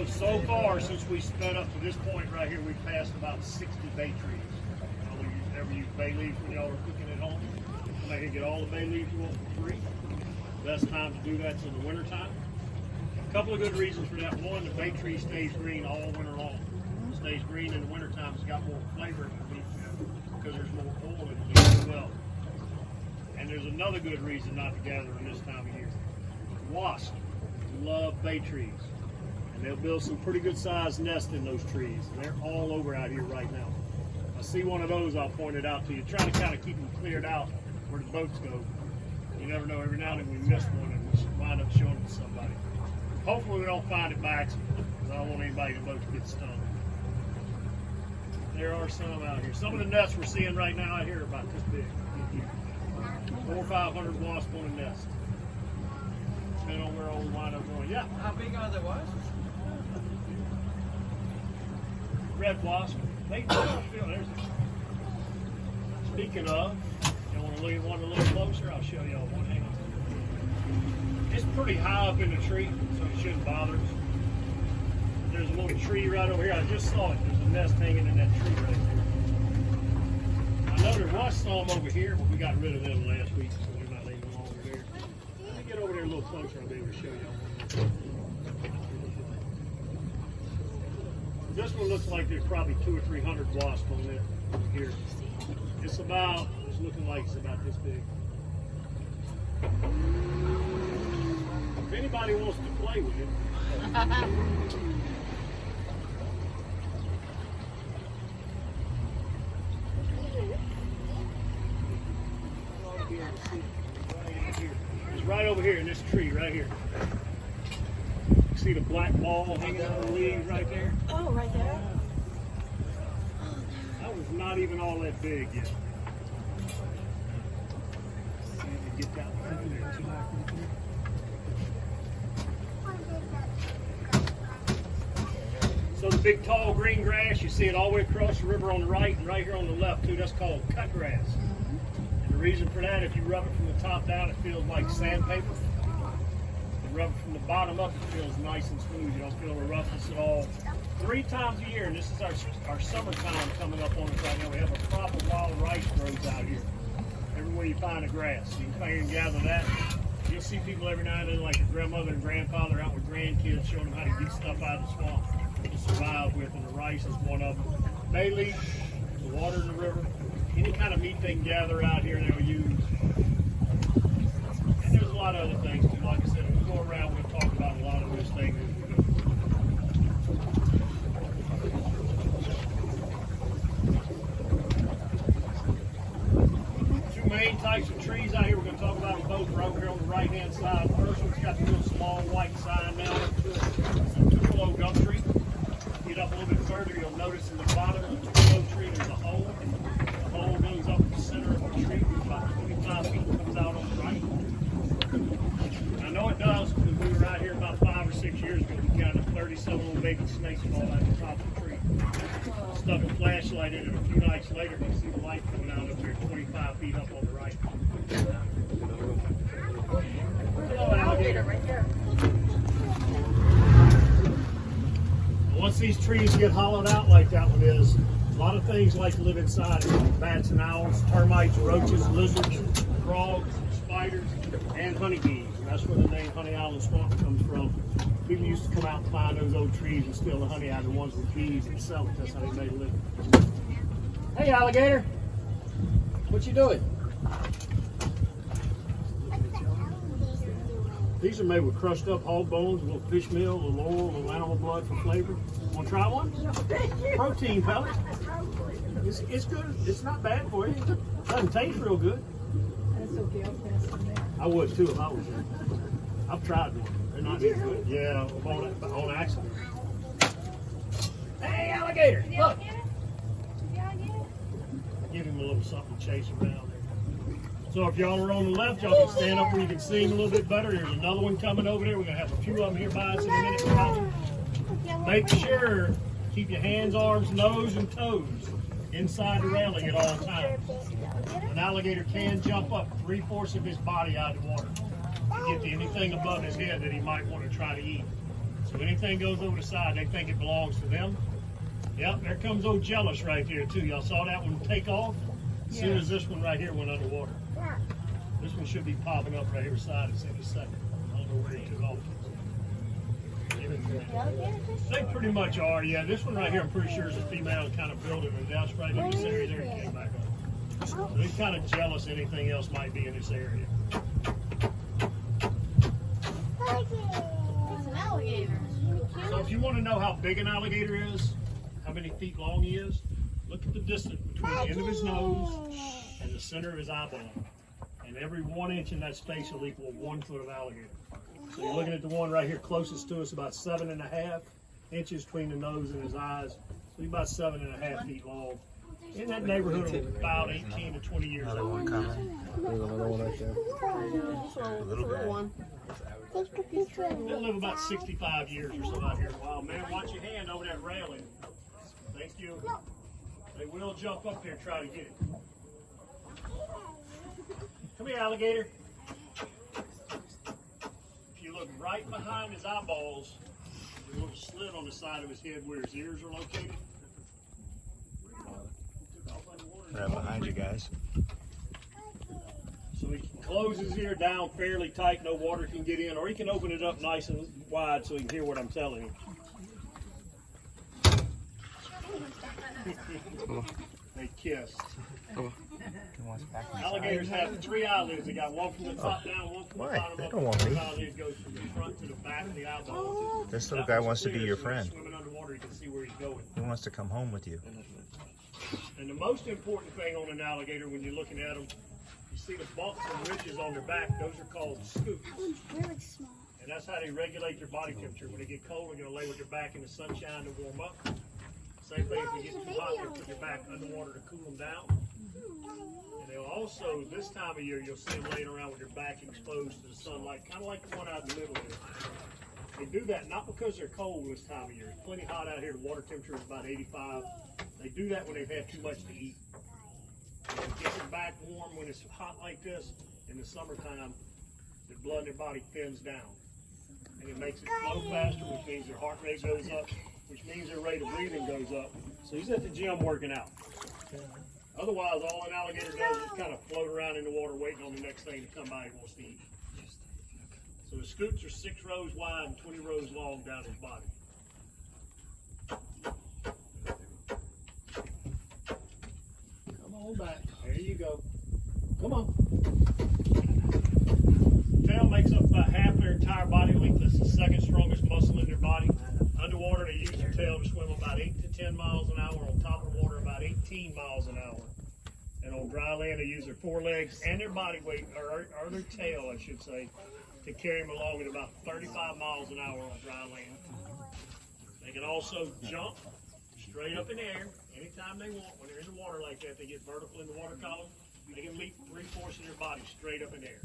So far, since we sped up to this point right here, we've passed about 60 bay trees. You ever use bay leaves when y'all are cooking at home? I can get all the bay leaves you want for free. Best time to do that's in the wintertime. A couple of good reasons for that. One, the bay tree stays green all winter long. It stays green in the wintertime. It's got more flavor in the meat because there's more oil in it as well. And there's another good reason not to gather in this time of year. Wasps love bay trees. And they'll build some pretty good sized nests in those trees. And they're all over out here right now. I see one of those, I'll point it out to you. Try to kind of keep them cleared out where the boats go. You never know, every now and then we miss one and we wind up showing it to somebody. Hopefully we don't find it by accident, because I don't want anybody in the boat to get stung. There are some out here. Some of the nests we're seeing right now out here are about this big. 400 or 500 wasps on a nest. Depending on where all we wind up going. Yeah. How big are the wasps? Red wasp. There's it. Speaking of, you want to look at one a little closer? I'll show y'all one. Hang on. It's pretty high up in the tree, so it shouldn't bother us. There's a little tree right over here. I just saw it. There's a nest hanging in that tree right there. I know there was some over here, but we got rid of them last week, so they're not any longer there. Let me get over there a little closer. I'll be able to show y'all one. This one looks like there's probably 200 or 300 wasps on it here. It's looking like it's about this big. If anybody wants to play with it. It's right over here in this tree right here. See the black ball hanging out of the leaves right there? Oh, right there? That was not even all that big yet. See if you get that one in there too. So the big tall green grass, you see it all the way across the river on the right and right here on the left too, that's called cut grass. And the reason for that, if you rub it from the top down, it feels like sandpaper. Rub it from the bottom up, it feels nice and smooth. You don't feel the roughness at all. 3 times a year, and this is our summertime coming up on us right now. We have a crop of wild rice grows out here. Everywhere you find a grass, you can come here and gather that. You'll see people every now and then, like your grandmother and grandfather, out with grandkids, showing them how to get stuff out of the swamp to survive with, and the rice is one of them. Bay leaf, the water in the river, any kind of meat they can gather out here they'll use. And there's a lot of other things too. Like I said, we'll go around, we'll talk about a lot of those things as we go. Two main types of trees out here we're going to talk about them both right over here on the right hand side. The first one's got the little small white sign now. It's a Tupelo gum tree. Get up a little bit further, you'll notice in the bottom of the Tupelo tree there's a hole. The hole goes up the center of the tree, about 25 feet, comes out on the right. I know it does because we were out here about 5 or 6 years ago. We counted 30-some little baby snakes fall out the top of the tree. Stuck a flashlight in it. A few nights later, you see the light coming out up there 25 feet up on the right. Hello, alligator. Right there. Once these trees get hollowed out like that one is, a lot of things like to live inside it. Bats and owls, termites, roaches, lizards, frogs, spiders, and honeybees. And that's where the name Honey Island Swamp comes from. People used to come out and find those old trees and steal the honey out of the ones with bees and sell it. That's how they made a living. Hey, alligator. What you doing? These are made with crushed up hog bones, a little fish meal, a little oil, a little animal blood for flavor. Want to try one? Protein pellet. It's good. It's not bad for you. Doesn't taste real good. That's okay, I'll pass on that. I would too if I was you. I've tried one. They're not very good. Yeah, on accident. Hey, alligator! Look! Give him a little something to chase around there. So if y'all are on the left, y'all can stand up where you can see him a little bit better. There's another one coming over there. We're going to have a few of them here by us in a minute. Make sure, keep your hands, arms, nose, and toes inside the railing at all times. An alligator can jump up 3/4 of his body out of the water to get to anything above his head that he might want to try to eat. So So anything goes over the side, they think it belongs to them. Yep, there comes old Jealous right there too. Y'all saw that one take off? As soon as this one right here went underwater. This one should be popping up right here beside us in a second. I don't know where he took off. They pretty much are, yeah. This one right here, I'm pretty sure is a female kind of building a nest right in this area. There he came back up. So they're kind of jealous anything else might be in this area. It's an alligator. So if you want to know how big an alligator is, how many feet long he is, look at the distance between the end of his nose and the center of his eyeball. And every 1 inch in that space will equal 1 foot of alligator. So you're looking at the one right here closest to us, about 7.5 inches between the nose and his eyes. So he's about 7.5 feet long. In that neighborhood of about 18 to 20 years Another old. one coming. There's another one right there. A little guy. They'll live about 65 years or so out here. Wow, man, watch your hand over that railing. Thank you. They will jump up there and try to get it. Come here, alligator. If you look right behind his eyeballs, there's a little slit on the side of his head where his ears are located. Right behind you guys. So he can close his ear down fairly tight, no water can get in, or he can open it up nice and wide so he can hear what I'm telling him. They kissed. He wants back inside. Alligators have 3 eyelids. They got one from the top down, one from the Why? bottom They up. don't want me. The eyelid goes from the front to the back of the eyeball. This little guy wants to be your friend. Swimming underwater, you can see where he's going. He wants to come home with you. And the most important thing on an alligator when you're looking at them, you see the bumps and ridges on their back. Those are called scoops. Really small. And that's how they regulate their body temperature. When they get cold, they're going to lay with their back in the sunshine to warm up. Same thing if they get too hot, they put their back underwater to cool them down. And they'll also, this time of year, you'll see them laying around with their back exposed to the sunlight, kind of like the one out in the middle here. They do that not because they're cold this time of year. It's plenty hot out here. The water temperature is about 85. They do that when they've had too much to eat. And they get their back warm when it's hot like this in the summertime. The blood in their body thins down. And it makes it flow faster, which means their heart rate goes up, which means their rate of breathing goes up. So he's at the gym working out. Otherwise, all an alligator does is kind of float around in the water waiting on the next thing to come by he wants to eat. So the scoots are 6 rows wide and 20 rows long down his body. Come on back. There you go. Come on. Tail makes up about half their entire body length. That's the second strongest muscle in their body. Underwater, they use their tail to swim about 8 to 10 miles an hour. On top of the water, about 18 miles an hour. And on dry land, they use their forelegs and their body weight, or their tail, I should say, to carry them along at about 35 miles an hour on dry land. They can also jump straight up in the air anytime they want. When they're in the water like that, they get vertical in the water column. They can leap 3/4 of their body straight up in the air.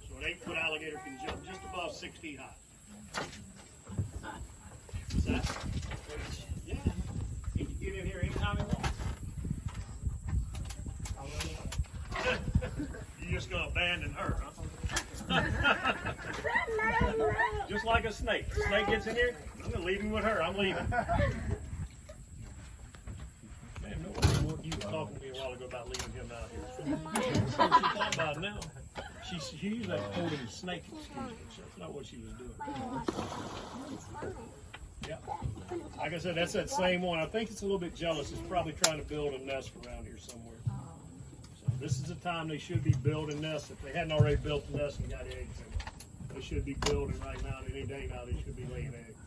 So an 8-foot alligator can jump just above 6 feet high. Is that? Yeah. He can get in here anytime he wants. You're just gonna abandon her, huh? Just like a snake. Snake gets in here, I'm gonna leave him with her. I'm leaving. Man, no one you were talking to me a while ago about leaving him out here. That's what she's talking about now. She used that to hold him snake excuse me. That's not what she was doing. Yeah. Like I said, that's that same one. I think it's a little bit jealous. It's probably trying to build a nest around here somewhere. So this is the time they should be building nests. If they hadn't already built the nest and got eggs in it, they should be building right now. And any day now, they should be laying eggs.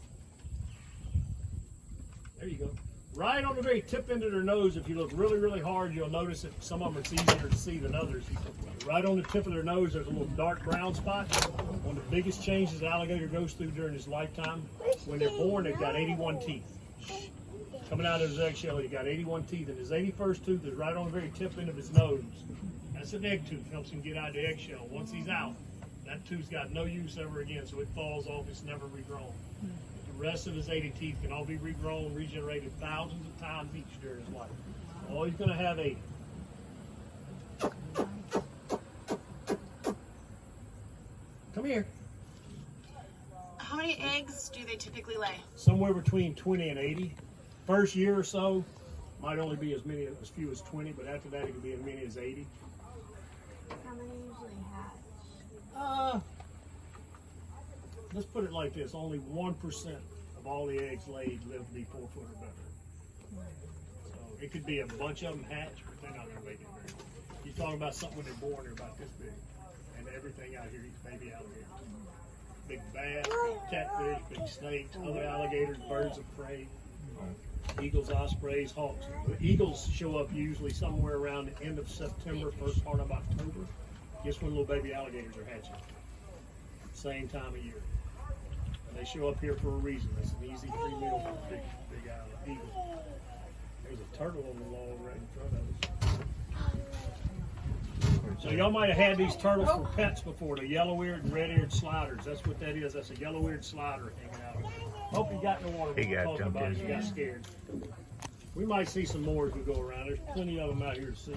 There you go. Right on the very tip end of their nose, if you look really, really hard, you'll notice that some of them it's easier to see than others. Right on the tip of their nose, there's a little dark brown spot. One of the biggest changes an alligator goes through during his lifetime. When they're born, they've got 81 teeth. Coming out of his eggshell, he's got 81 teeth, and his 81st tooth is right on the very tip end of his nose. That's an egg tooth, helps him get out of the eggshell. Once he's out, that tooth's got no use ever again, so it falls off, it's never regrown. The rest of his 80 teeth can all be regrown, regenerated thousands of times each during his life. Oh, he's gonna have 80. Come here. How many eggs do they typically lay? Somewhere between 20 and 80. First year or so, might only be as few as 20, but after that it could be as many as 80. How many usually hatch? Let's put it like this: only 1% of all the eggs laid live to be 4 foot or better. So it could be a bunch of them hatch, but they're not going to make it very big. You're talking about something when they're born, they're about this big, and everything out here eats baby alligators. Big bass, big catfish, big snakes, other alligators, birds of prey, eagles, ospreys, hawks. The eagles show up usually somewhere around the end of September, first part of October. Just when little baby alligators are hatching. Same time of year. And they show up here for a reason. It's an easy free meal for a big eagle. There's a turtle on the log right in front of us. So y'all might have had these turtles for pets before, the yellow-eared and red-eared sliders. That's what that is. That's a yellow-eared slider hanging out. Hope you got in the water when He we're got talking jumped about it. in. You got scared. We might see some more as we go around. There's plenty of them out here to see.